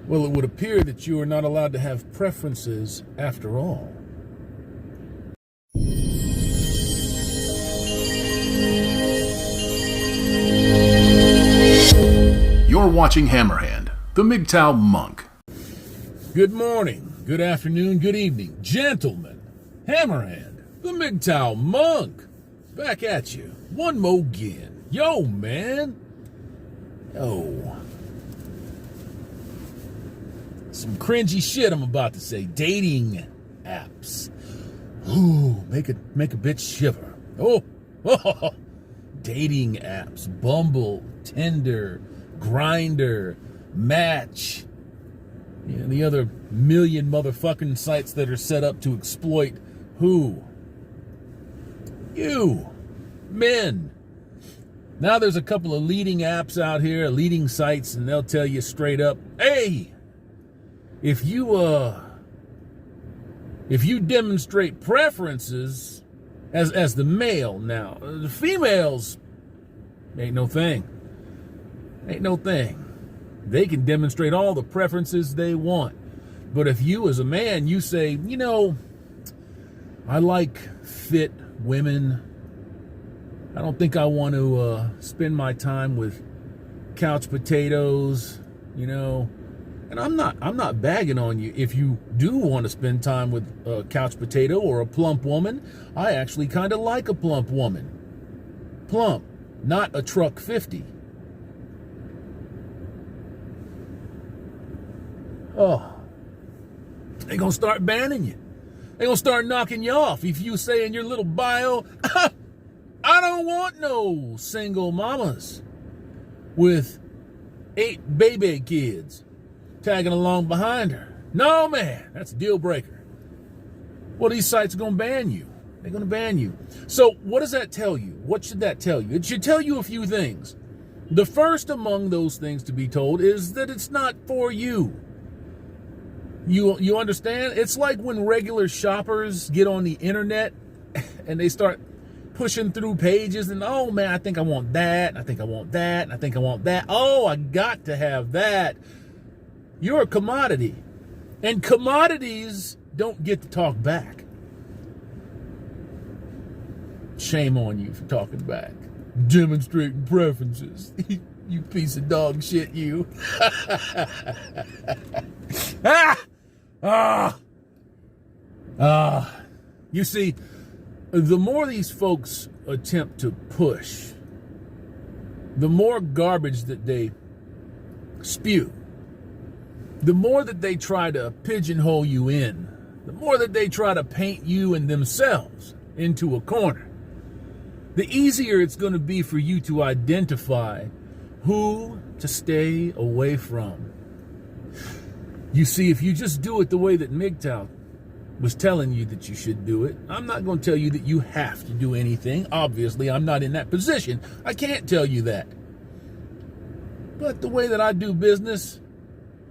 Well, it would appear that you are not allowed to have preferences after all. You're watching Hammerhand, the MGTOW Monk. Good morning, good afternoon, good evening, gentlemen. Hammerhand, the MGTOW Monk. Back at you. One more again. Yo, man. Yo. Some cringy shit I'm about to say. Dating apps. Ooh, make a bitch shiver. Oh. Dating apps. Bumble, Tinder, Grindr, Match. You know, the other million motherfucking sites that are set up to exploit who? You. Men. Now there's a couple of leading apps out here, leading sites, and they'll tell you straight up, hey, if you demonstrate preferences as the male now, the females ain't no thing. Ain't no thing. They can demonstrate all the preferences they want. But if you as a man, you say, you know, I like fit women. I don't think I want to spend my time with couch potatoes, you know. And I'm not bagging on you if you do want to spend time with a couch potato or a plump woman. I actually kind of like a plump woman. Plump, not a truck 50. Oh, they're going to start banning you. They're going to start knocking you off if you say in your little bio, I don't want no single mamas with 8 baby kids tagging along behind her. No, man, that's a deal breaker. Well, these sites are going to ban you. They're going to ban you. So what does that tell you? What should that tell you? It should tell you a few things. The first among those things to be told is that it's not for you. You understand? It's like when regular shoppers get on the internet and they start pushing through pages and, oh man, I think I want that, and I think I want that, and I think I want that. Oh, I got to have that. You're a commodity. And commodities don't get to talk back. Shame on you for talking back. Demonstrating preferences. You piece of dog shit, you. You see, the more these folks attempt to push, the more garbage that they spew, the more that they try to pigeonhole you in, the more that they try to paint you and themselves into a corner, the easier it's going to be for you to identify who to stay away from. You see, if you just do it the way that MGTOW was telling you that you should do it, I'm not going to tell you that you have to do anything. Obviously, I'm not in that position. I can't tell you that. But the way that I do business,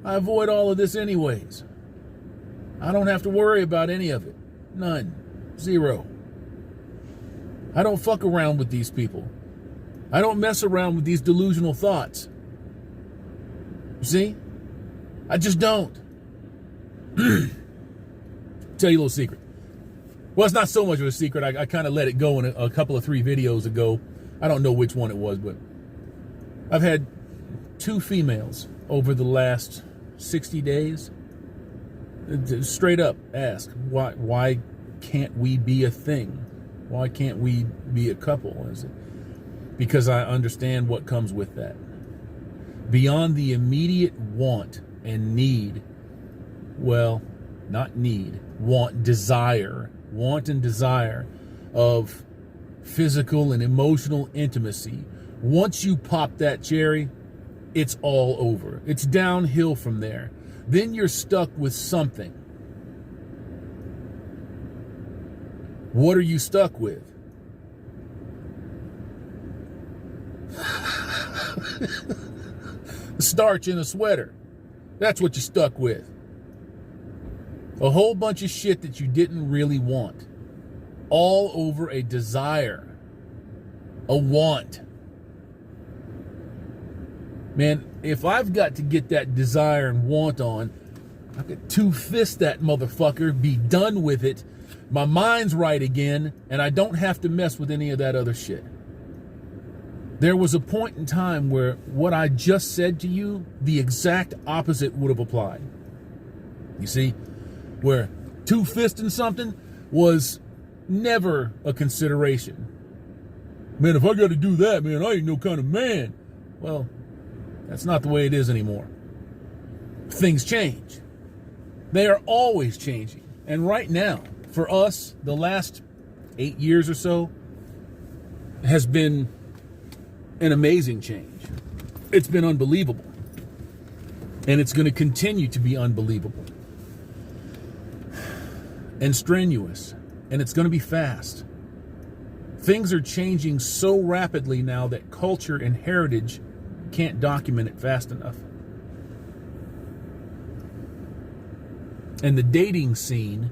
I avoid all of this anyways. I don't have to worry about any of it. None. Zero. I don't fuck around with these people. I don't mess around with these delusional thoughts. See? I just don't. Tell you a little secret. Well, it's not so much of a secret. I kind of let it go in a couple of 3 videos ago. I don't know which one it was, but I've had 2 females over the last 60 days straight up ask, why can't we be a thing? Why can't we be a couple? Is it because I understand what comes with that? Beyond the immediate want and need, well, not need, want and desire of physical and emotional intimacy. Once you pop that cherry, it's all over. It's downhill from there. Then you're stuck with something. What are you stuck with? Starch in a sweater. That's what you're stuck with. A whole bunch of shit that you didn't really want. All over a desire. A want. Man, if I've got to get that desire and want on, I could two-fist that motherfucker, be done with it, my mind's right again, and I don't have to mess with any of that other shit. There was a point in time where what I just said to you, the exact opposite would have applied. You see, where two-fisting something was never a consideration. Man, if I got to do that, man, I ain't no kind of man. Well, that's not the way it is anymore. Things change. They are always changing. And right now, for us, the last 8 years or so has been an amazing change. It's been unbelievable. And it's going to continue to be unbelievable. And strenuous. And it's going to be fast. Things are changing so rapidly now that culture and heritage can't document it fast enough. And the dating scene,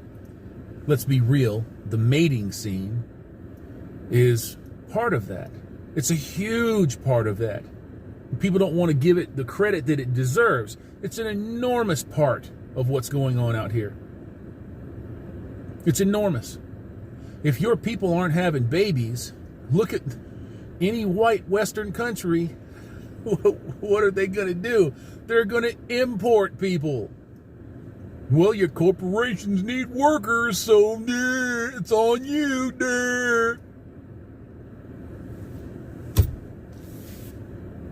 let's be real, the mating scene is part of that. It's a huge part of that. People don't want to give it the credit that it deserves. It's an enormous part of what's going on out here. It's enormous. If your people aren't having babies, look at any white Western country. What are they going to do? They're going to import people. Well, your corporations need workers, so it's on you.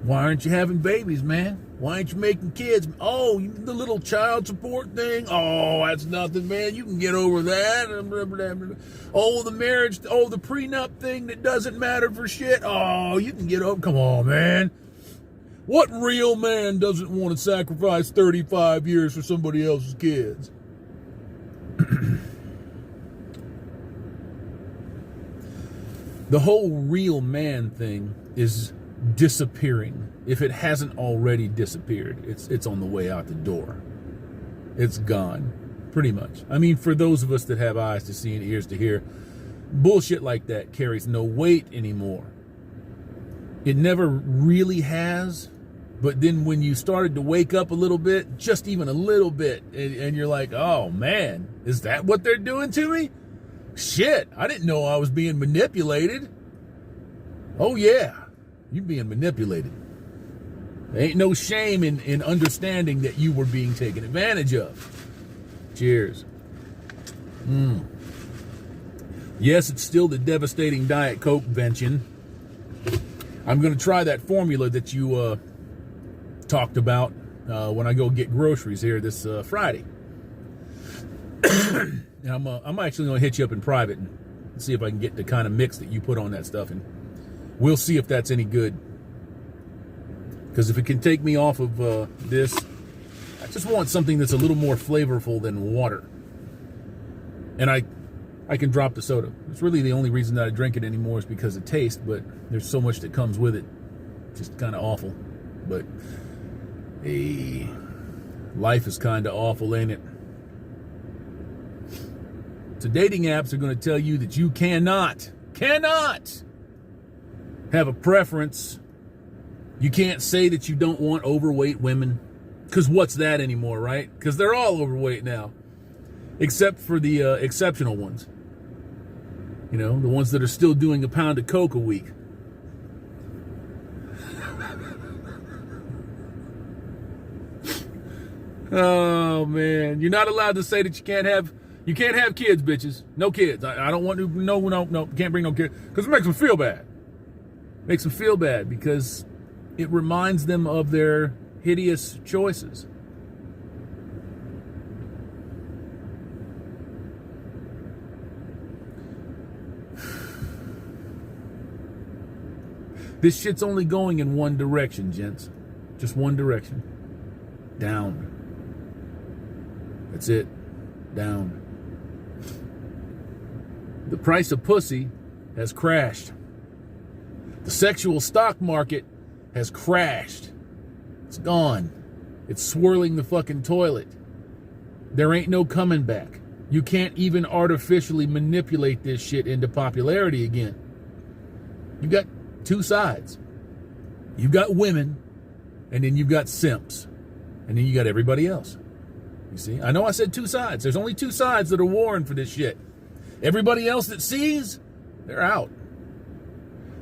Why aren't you having babies, man? Why aren't you making kids? Oh, the little child support thing? Oh, that's nothing, man. You can get over that. Oh, the marriage, the prenup thing that doesn't matter for shit. Oh, you can get over. Come on, man. What real man doesn't want to sacrifice 35 years for somebody else's kids? The whole real man thing is disappearing. If it hasn't already disappeared, it's on the way out the door. It's gone, pretty much. I mean, for those of us that have eyes to see and ears to hear, bullshit like that carries no weight anymore. It never really has, but then when you started to wake up a little bit, just even a little bit, and you're like, oh man, is that what they're doing to me? Shit, I didn't know I was being manipulated. Oh yeah, you're being manipulated. There ain't no shame in understanding that you were being taken advantage of. Cheers. Yes, it's still the devastating Diet Coke vention. I'm going to try that formula that you talked about when I go get groceries here this Friday. And I'm actually going to hit you up in private and see if I can get the kind of mix that you put on that stuff, and we'll see if that's any good. Because if it can take me off of this, I just want something that's a little more flavorful than water. And I can drop the soda. It's really the only reason that I drink it anymore is because of taste, but there's so much that comes with it. Just kind of awful. But hey, life is kind of awful, ain't it? So dating apps are going to tell you that you cannot have a preference. You can't say that you don't want overweight women, because what's that anymore, right? Because they're all overweight now, except for the exceptional ones. You know, the ones that are still doing a pound of Coke a week. Oh man, you're not allowed to say that you can't have kids, bitches. No kids. I don't want to. No. Can't bring no kids because it makes them feel bad. Makes them feel bad because it reminds them of their hideous choices. This shit's only going in one direction, gents. Just one direction. Down. That's it. Down. The price of pussy has crashed. The sexual stock market has crashed. It's gone. It's swirling the fucking toilet. There ain't no coming back. You can't even artificially manipulate this shit into popularity again. You got two sides. You got women And then you've got simps. And then you got everybody else. You see? I know I said two sides. There's only two sides that are warring for this shit. Everybody else that sees, they're out.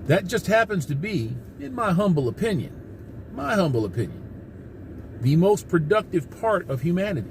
That just happens to be, in my humble opinion, the most productive part of humanity.